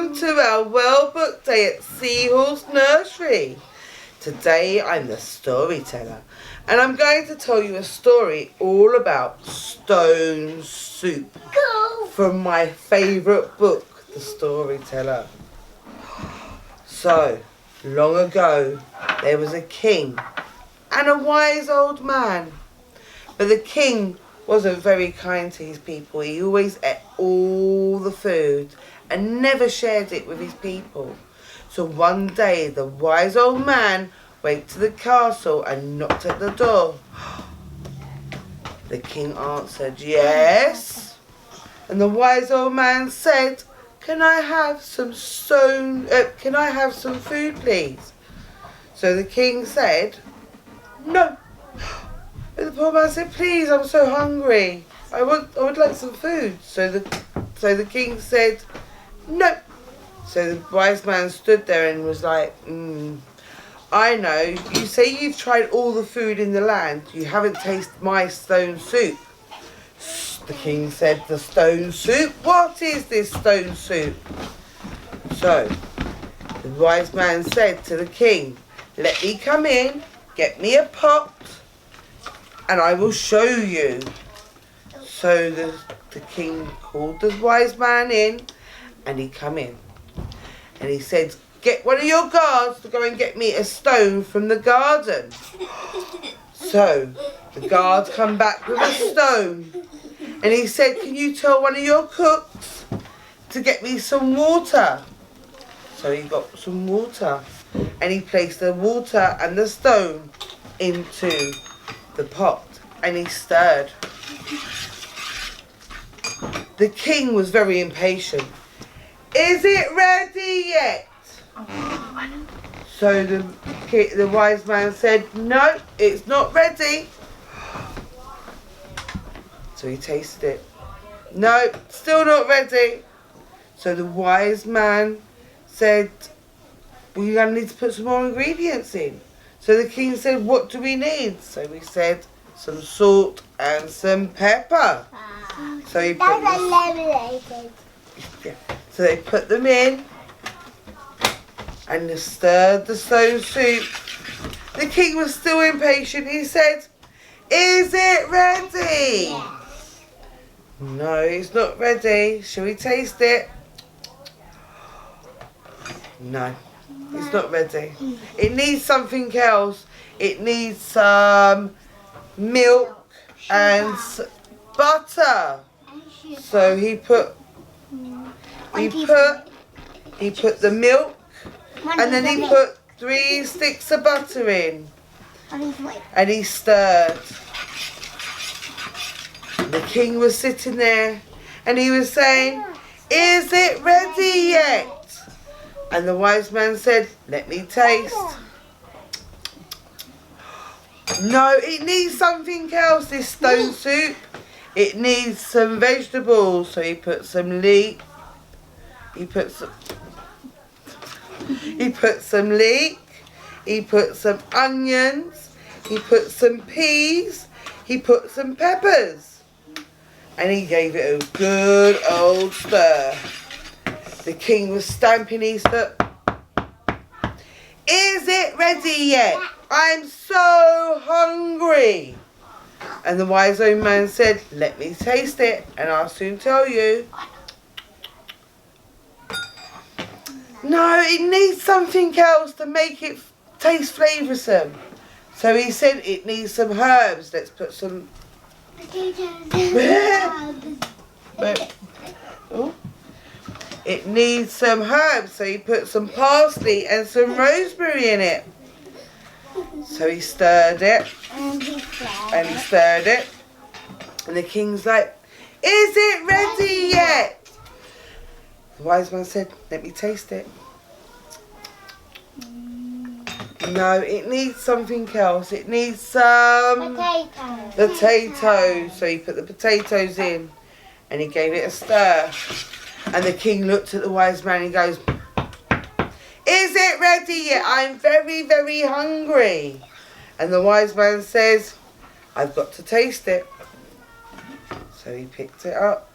welcome to our World Book Day at Seahorse Nursery. Today I'm the storyteller and I'm going to tell you a story all about stone soup from my favourite book, The Storyteller. So, long ago there was a king and a wise old man, but the king wasn't very kind to his people. He always ate all the food and never shared it with his people. So one day the wise old man went to the castle and knocked at the door. The king answered, "Yes." And the wise old man said, Can I have some food, please?" So the king said, "No." And the poor man said, "Please, I'm so hungry. I would like some food." So the king said, "No." So the wise man stood there and was like, "I know. You say you've tried all the food in the land. You haven't tasted my stone soup." The king said, "The stone soup? What is this stone soup?" So the wise man said to the king, "Let me come in, get me a pot, and I will show you." So the king called the wise man in, and he come in. And he said, "Get one of your guards to go and get me a stone from the garden." So the guard come back with a stone. And he said, "Can you tell one of your cooks to get me some water?" So he got some water. And he placed the water and the stone into the pot. And he stirred. The king was very impatient. "Is it ready yet?" So the wise man said, "No, it's not ready." So he tasted it. "No, still not ready." So the wise man said, "Well, you're going to need to put some more ingredients in." So the king said, "What do we need?" So we said, "Some salt and some pepper." So he put So they put them in and stirred the stone soup. The king was still impatient. He said, "Is it ready?" Yes. "No, it's not ready. Shall we taste it?" "No, it's not ready. It needs something else. It needs some milk and butter." So he put the milk and then he put 3 sticks of butter in and he stirred. The king was sitting there and he was saying, "Is it ready yet?" And the wise man said, "Let me taste." "No, it needs something else, this stone soup. It needs some vegetables." So he put some leek. He put some leek. He put some onions. He put some peas. He put some peppers. And he gave it a good old stir. The king was stamping his foot. "Is it ready yet? I'm so hungry." And the wise old man said, "Let me taste it and I'll soon tell you." "No, it needs something else to make it taste flavoursome." So he said, "It needs some herbs. Let's put some..." "It needs some herbs." So he put some parsley and some rosemary in it. So he stirred it. And he stirred it. And the king's like, "Is it ready yet?" The wise man said, "Let me taste it." "No, it needs something else. It needs some potatoes." So he put the potatoes in and he gave it a stir. And the king looked at the wise man and he goes, "Is it ready yet? I'm very, very hungry." And the wise man says, "I've got to taste it." So he picked it up.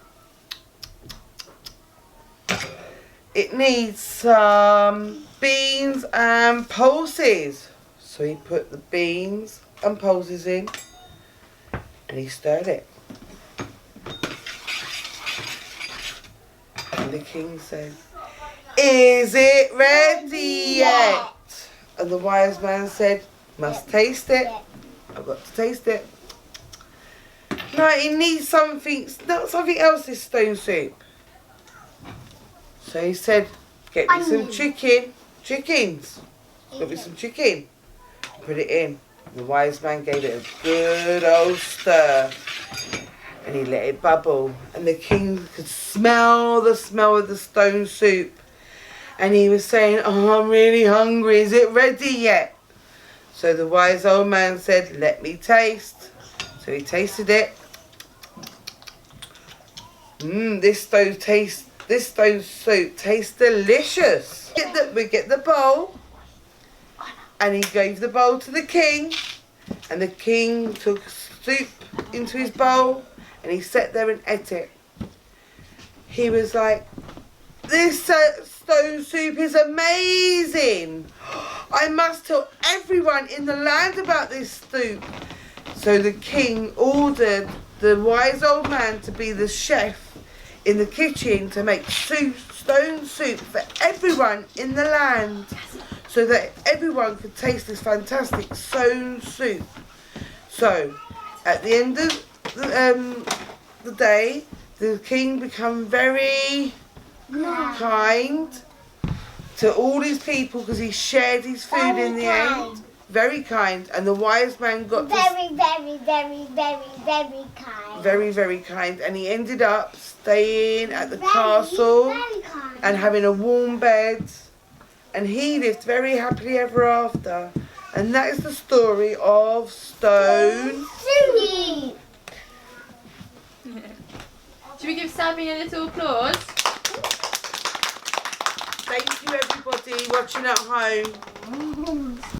it needs some beans and pulses. So he put the beans and pulses in and he stirred it. And the king said, "Is it ready yet?" And the wise man said, "Must taste it. I've got to taste it." No, it needs something else, this stone soup. So he said, "Get me some chickens. Got me some chicken." Put it in. The wise man gave it a good old stir. And he let it bubble. And the king could smell the smell of the stone soup. And he was saying, "Oh, I'm really hungry. Is it ready yet?" So the wise old man said, "Let me taste." So he tasted it. This stone soup tastes delicious. We get the bowl. And he gave the bowl to the king. And the king took soup into his bowl. And he sat there and ate it. He was like, "This stone soup is amazing. I must tell everyone in the land about this soup." So the king ordered the wise old man to be the chef in the kitchen to make stone soup for everyone in the land, so that everyone could taste this fantastic stone soup. So at the end of the day, the king became very kind to all his people because he shared his food in the end. Very kind. And the wise man got very kind. Very, very kind. And he ended up staying at the castle and having a warm bed. And he lived very happily ever after. And that is the story of Stone Soup. Should we give Sammy a little applause? Thank you everybody watching at home.